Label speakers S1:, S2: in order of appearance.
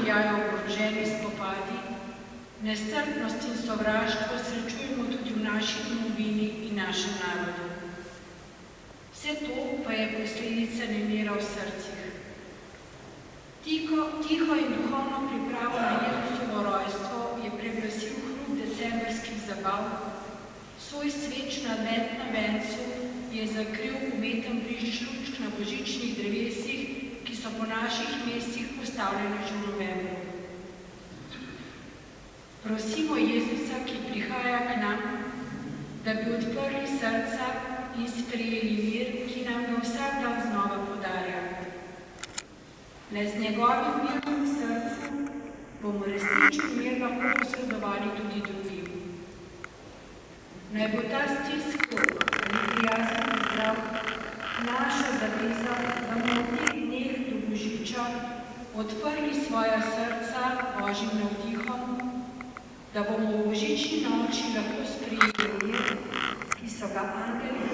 S1: divjajo oboroženi spopadi, nestrpnost in sovraštvo srečujemo tudi v naši domovini in našem narodu. Vse to pa je posledica nemira v srcih. Tiho in duhovno pripravo na Jezusovo rojstvo je preglasil hrup decembrskih zabav, svoj sveč na advent na vencu je zakril umeten blišč lučk na božičnih drevesih, ki so po naših mestih postavljene že v novembru. Prosimo Jezusa, ki prihaja k nam, da bi odprli srca in sprejeli mir, ki nam ga vsak dan znova podarja. Le z njegovim mirom v srcu bomo resničen mir lahko posredovali tudi drugim. Naj bo ta stisk ali prijazen pozdrav naša zaveza, da bomo v teh dneh do božiča odprli svoja srca Božjim navdihom, da bomo v božični noči lahko sprejeli mir, ki so ga angeli